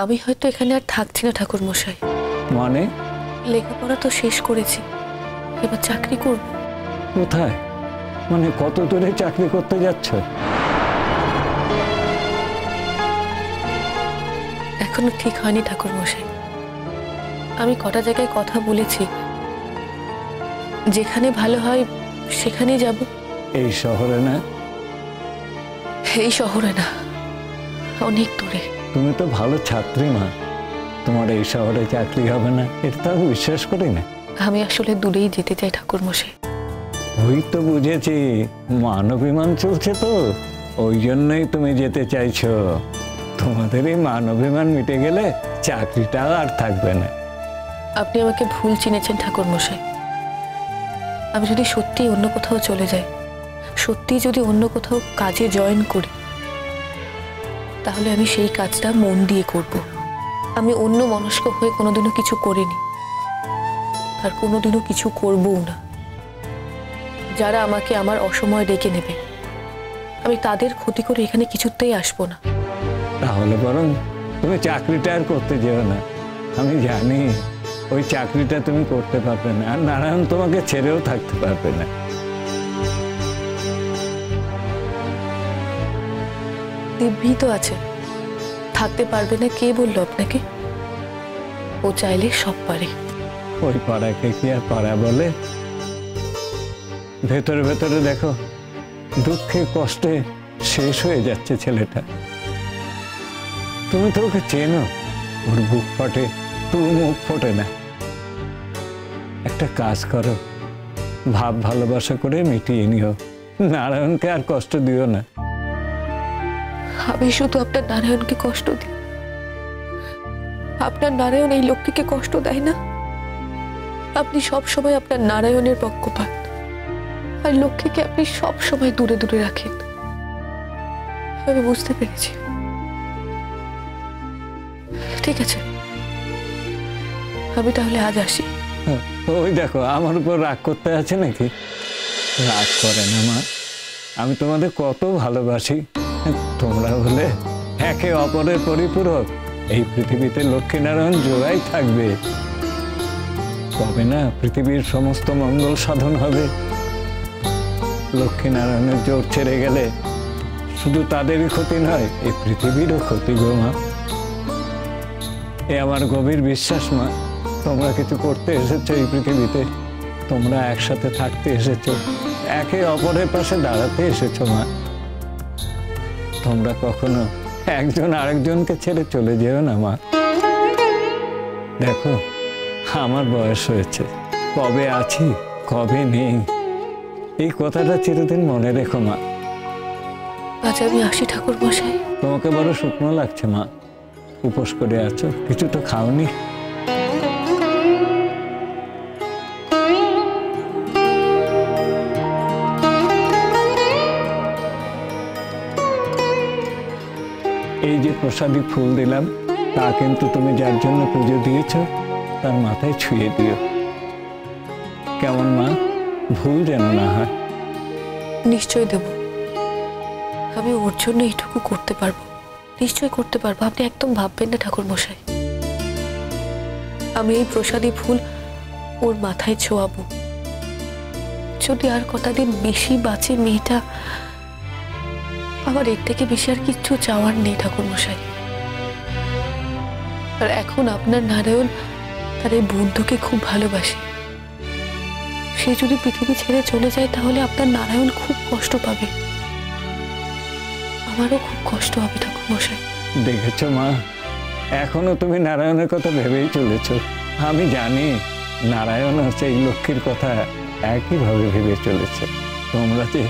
আমি হয়তো এখানে আর থাকছি না ঠাকুর মশাই। মানে? লেখাপড়া তো শেষ করেছি, এবার চাকরি করব। কোথায়? মানে কত দূরে চাকরি করতে যাচ্ছ? এখনো ঠিক হয়নি ঠাকুর মশাই। আমি কটা জায়গায় কথা বলেছি, যেখানে ভালো হয় সেখানে যাব। এই শহরে না? এই শহরে না, অনেক দূরে। তুমি তো ভালো ছাত্রী মা, তোমার এই শহরে চাকরি হবে না এটা তো আমি বিশ্বাস করি না। আমি আসলে দূরেই যেতে চাই ঠাকুর মশাই। ওই তো বুঝেছি, মানবিমান চলছে তো, ওই জন্যই তুমি যেতে চাইছো। তোমাদের এই মানবিমান মিটে গেলে চাকরিটাও আর থাকবে না। আপনি আমাকে ভুল চিনেছেন ঠাকুর মশাই। আমি যদি সত্যি অন্য কোথাও চলে যাই, সত্যি যদি অন্য কোথাও কাজে জয়েন করি, তাহলে আমি সেই কাজটা মন দিয়ে করব। আমি অন্য মনস্ক হয়ে কোনোদিনও কিছু করিনি, আর কোনোদিনও কিছু করবও না। যারা আমাকে আমার অসময় ডেকে নেবে, আমি তাদের ক্ষতি করে এখানে কিছুতেই আসবো না। তাহলে বরং তুমি চাকরিটা আর করতে যেও না। আমি জানি ওই চাকরিটা তুমি করতে পারবে না, আর নারায়ণ তোমাকে ছেড়েও থাকতে পারবে না। দিব্যি তো আছে, থাকতে পারবে না কে বললো আপনাকে? ও চাইলে সব পারে। ওই পাড়াকে কি আর পাড়া বলে? ভেতরে ভেতরে দেখো দুঃখে কষ্টে শেষ হয়ে যাচ্ছে ছেলেটা। তুমি তো ওকে চেনো, ওর বুক ফটে, তুমি মুখ ফোটে না। একটা কাজ করো, ভাব ভালোবাসা করে মিটিয়ে নিও, নারায়ণকে আর কষ্ট দিও না। আমি শুধু আপনার নারায়ণকে কষ্ট দিই? আপনার নারায়ণ এই লক্ষ্মীকে কষ্ট দেয় না? আপনি সব সময় আপনার নারায়ণের পক্ষপাত, আর লক্ষ্মীকে আপনি সব সময় দূরে দূরে রাখেন। আমি বুঝতে পেরেছি। ঠিক আছে, আমি তাহলে আজ আসি। ওই দেখো আমার উপর রাগ করতে আছে নাকি? রাগ করে না মা, আমি তোমাদের কত ভালোবাসি। তোমরা হলে একে অপরের পরিপূরক। এই পৃথিবীতে লক্ষ্মীনারায়ণ জোড়াই থাকবে, তবে না পৃথিবীর সমস্ত মঙ্গল সাধন হবে। লক্ষ্মীনারায়ণের জোর ছেড়ে গেলে শুধু তাদেরই ক্ষতি নয়, এই পৃথিবীরও ক্ষতি গো মা। এ আমার গভীর বিশ্বাস মা। তোমরা কিছু করতে এসেছো এই পৃথিবীতে, তোমরা একসাথে থাকতে এসেছো, একে অপরের পাশে দাঁড়াতে এসেছো মা। তোমরা কখনো একজন আরেকজনকে ছেড়ে চলে যেও না মা। দেখো আমার বয়স হয়েছে, কবে আছি কবে নেই, এই কথাটা চিরদিন মনে রেখো মা। আজ আমি আসি ঠাকুর মশাই। তোমাকে বড় শুকনো লাগছে মা, উপোস করে আছো, কিছু তো খাওনি। এই যে প্রসাদী ফুল দিলাম, তা কিন্তু তুমি যার জন্য পুজো দিয়েছ তার মাথায় ছুঁয়ে দিও, কেমন মা? ভুল যেন না হয়। নিশ্চয় দেব। আমি ওর জন্য এইটুকু করতে পারবো, নিশ্চয় করতে পারবো। আপনি একদম ভাববেন না ঠাকুর মশাই। আমি এই প্রসাদী ফুল ওর মাথায় ছোঁয়াবো। যদি আর কটা দিন বেশি বাঁচে মেয়েটা, আমার এর থেকে বেশি আর কিচ্ছু চাওয়ার নেই ঠাকুর মশাই। আর এখন আপনার নারায়ণ তার এই বন্ধুকে খুব ভালোবাসে। সে যদি পৃথিবী ছেড়ে চলে যায় তাহলে আপনার নারায়ণ খুব কষ্ট পাবে, আমারও খুব কষ্ট হবে ঠাকুর মশাই। দেখেছো মা, এখনো তুমি নারায়ণের কথা ভেবেই চলেছ। আমি জানি নারায়ণ সেই লক্ষ্মীর কথা একইভাবে ভেবে চলেছে। তোমরা যে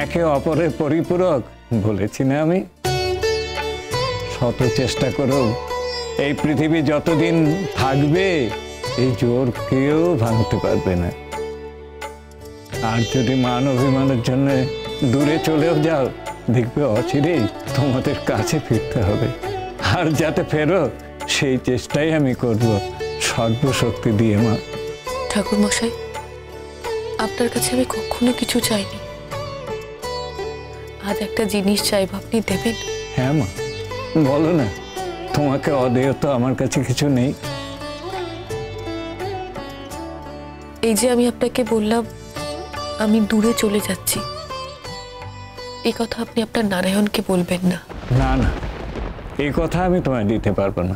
একে অপরের পরিপূরক বলেছি না আমি? শত চেষ্টা করো, এই পৃথিবী যতদিন থাকবে এই জোর কেউ ভাঙতে পারবে না। আর যদি মান অভিমানের জন্য দূরে চলেও যাও, দেখবে অচিরেই তোমাদের কাছে ফিরতে হবে। আর যাতে ফেরো সেই চেষ্টাই আমি করব সর্বশক্তি দিয়ে মা। ঠাকুর মশাই, আপনার কাছে আমি কখনো কিছু চাইনি, আজ একটা জিনিস চাইব, আপনি দেবেন? হ্যাঁ মা, বলো না, তোমাকে অদেয় তো আমার কাছে কিছু নেই। এই যে আমি আপনাকে বললাম আমি দূরে চলে যাচ্ছি, এই কথা আপনি আপনার নারায়ণকে বলবেন না। না না, এই কথা আমি তোমায় দিতে পারবো না।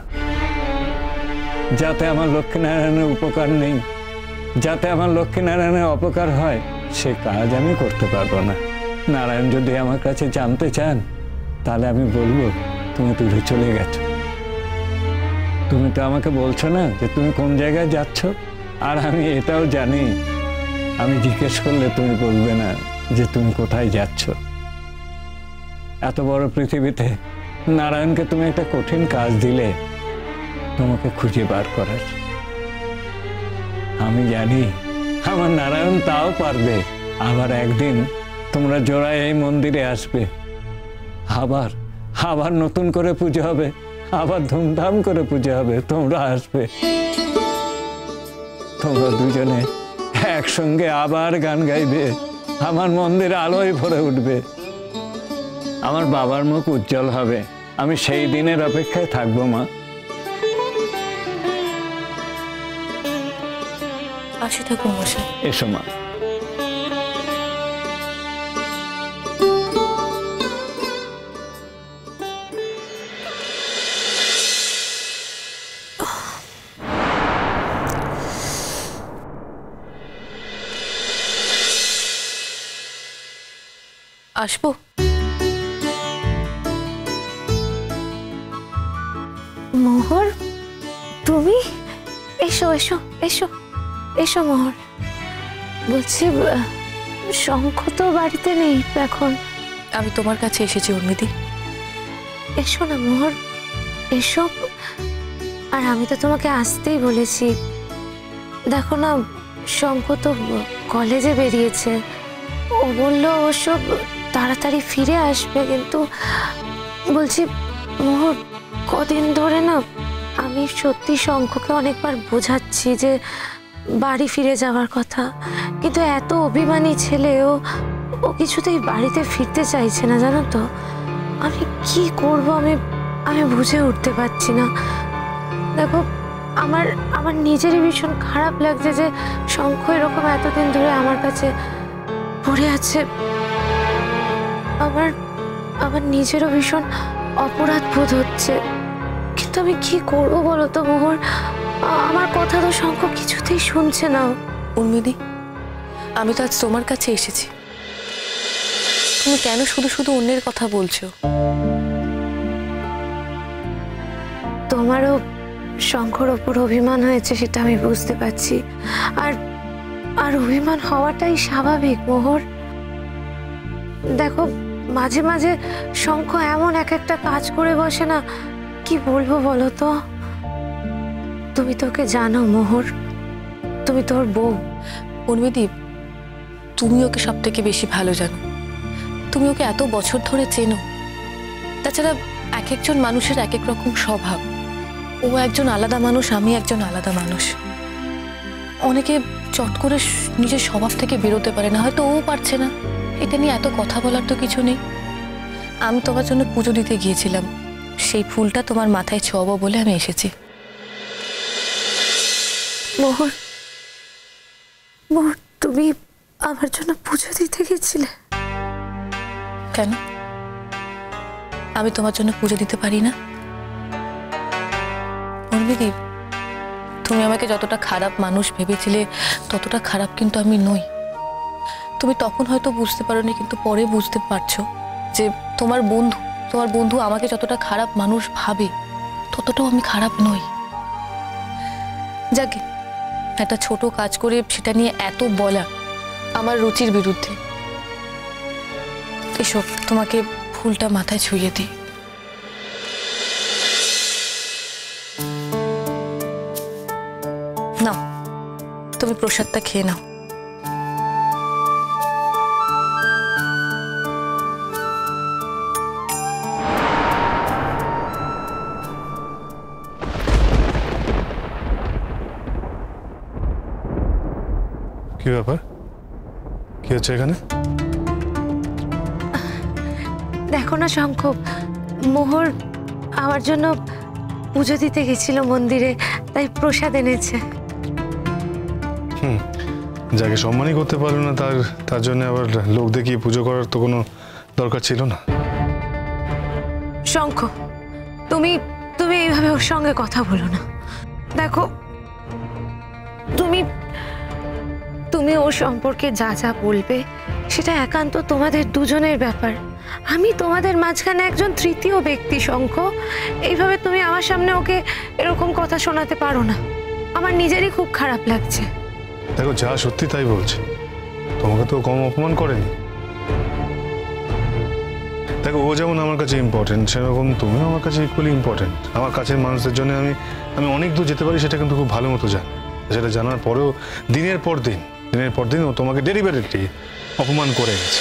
যাতে আমার লক্ষ্মীনারায়ণের উপকার নেই, যাতে আমার লক্ষ্মীনারায়ণের অপকার হয়, সে কাজ আমি করতে পারবো না। নারায়ণ যদি আমার কাছে জানতে চান, তাহলে আমি বলবো তুমি দূরে চলে গেছো। তুমি তো আমাকে বলছো না যে তুমি কোন জায়গায় যাচ্ছ, আর আমি এটাও জানি আমি জিজ্ঞেস করলে তুমি বলবে না যে তুমি কোথায় যাচ্ছ। এত বড় পৃথিবীতে নারায়ণকে তুমি একটা কঠিন কাজ দিলে, তোমাকে খুঁজে বার করার। আমি জানি আমার নারায়ণ তাও পারবে। আবার একদিন তোমরা জোড়ায় এই মন্দিরে আসবে, আবার আবার নতুন করে পুজো হবে, আবার ধুমধাম করে পুজো হবে, তোমরা আসবে। তোমরা দুজনে একসঙ্গে আবার গান গাইবে, আমার মন্দিরে আলোয় ভরে উঠবে, আমার বাবার মুখ উজ্জ্বল হবে। আমি সেই দিনের অপেক্ষায় থাকবো মা। আসি ঠাকুর মশাই। এসো মা। আসবো? মোহর, তুমি এসো এসো এসো এসো মোহর। বলছি শঙ্খ তো বাড়িতে নেই এখন। আমি তোমার কাছে এসেছি উর্মিদি। এসো না মোহর, এসো। আর আমি তো তোমাকে আসতেই বলেছি। দেখো না, শঙ্খ তো কলেজে বেরিয়েছে। ও বললো অবশ্য তাড়াতাড়ি ফিরে আসবে, কিন্তু বলছি মোহর, কদিন ধরে না আমি সত্যি শঙ্খকে অনেকবার বোঝাচ্ছি যে বাড়ি ফিরে যাওয়ার কথা, কিন্তু এত অভিমানী ছেলে, ও কিছুতেই বাড়িতে ফিরতে চাইছে না, জানো তো। আমি কি করব আমি বুঝে উঠতে পারছি না। দেখো, আমার আমার নিজেরই ভীষণ খারাপ লাগছে যে শঙ্খ এরকম এতদিন ধরে আমার কাছে পড়ে আছে। আমার নিজেরও ভীষণ অপরাধ বোধ হচ্ছে, কিন্তু আমি কি করবো বলো তো মোহর। আমার কথা তো শঙ্খ কিছুতেই শুনছে না। উর্মিদি, আমি তো আজ তোমার কাছে এসেছি, তুমি কেন শুধু শুধু অন্যের কথা বলছো? তোমারও শঙ্খর ওপর অভিমান হয়েছে, সেটা আমি বুঝতে পারছি। আর অভিমান হওয়াটাই স্বাভাবিক মোহর। দেখো, মাঝে মাঝে শঙ্খ এমন এক একটা কাজ করে বসে না, কি বলবো বলো তো। তুমি তোকে জানো মোহর, তুমি তোর বউ। উর্মিদি, তুমি ওকে সব থেকে বেশি ভালো জানো, তুমি ওকে এত বছর ধরে চেনো। তাছাড়া এক একজন মানুষের এক এক রকম স্বভাব। ও একজন আলাদা মানুষ, আমি একজন আলাদা মানুষ। অনেকে চট করে নিজের স্বভাব থেকে বেরোতে পারে না, হয়তো ও পারছে না। এটা নিয়ে এত কথা বলার তো কিছু নেই। আমি তোমার জন্য পুজো দিতে গিয়েছিলাম, সেই ফুলটা তোমার মাথায় ছোঁয়াবো বলে আমি এসেছি। মোহর, মোহর, তুমি আমার জন্য পুজো দিতে গেছিলে? কেন, আমি তোমার জন্য পুজো দিতে পারি না? উর্মিদি, তুমি আমাকে যতটা খারাপ মানুষ ভেবেছিলে, ততটা খারাপ কিন্তু আমি নই। তুমি তখন হয়তো বুঝতে পারোনি, কিন্তু পরে বুঝতে পারছো যে তোমার বন্ধু আমাকে যতটা খারাপ মানুষ ভাবে, ততটাও আমি খারাপ নই। যাকে একটা ছোট কাজ করে সেটা নিয়ে এত বলা আমার রুচির বিরুদ্ধে। এসো, তোমাকে ফুলটা মাথায় ছুঁয়ে দিই। নাও, তুমি প্রসাদটা খেয়ে নাও। কি ব্যাপার, কি হচ্ছে এখানে? দেখো না শঙ্খ, মোহর আমার জন্য পুজো দিতে গেছিল মন্দিরে, তাই প্রসাদ এনেছে। যাকে সম্মানই করতে পারলো না তার জন্য আবার লোক দেখিয়ে পুজো করার তো কোনো দরকার ছিল না। শঙ্খ, তুমি তুমি এইভাবে ওর সঙ্গে কথা বলো না। দেখো, তুমি তুমি ওর সম্পর্কে যা যা বলবে সেটা একান্ত তোমাদের দুজনের ব্যাপার। আমি তোমাদের মাঝখানে একজন তৃতীয় ব্যক্তি। শঙ্খ, এইভাবে তুমি আমার সামনে ওকে এরকম কথা শোনাতে পারো না। আমার নিজেরই খুব খারাপ লাগছে। দেখো, যা সত্যি তাই বলছি, তোমাকে তো কম অপমান করেনি। দেখো, ও যেমন আমার কাছে ইম্পর্টেন্ট, সেরকম তুমিও আমার কাছে ইকুয়ালি ইম্পর্টেন্ট। আমার কাছের মানুষদের জন্য আমি অনেক দূর যেতে পারি, সেটা কিন্তু খুব ভালো মতো জানি। সেটা জানার পরেও দিনের পর দিন ও তোমাকে ডেলিভারিটি অপমান করে গেছে।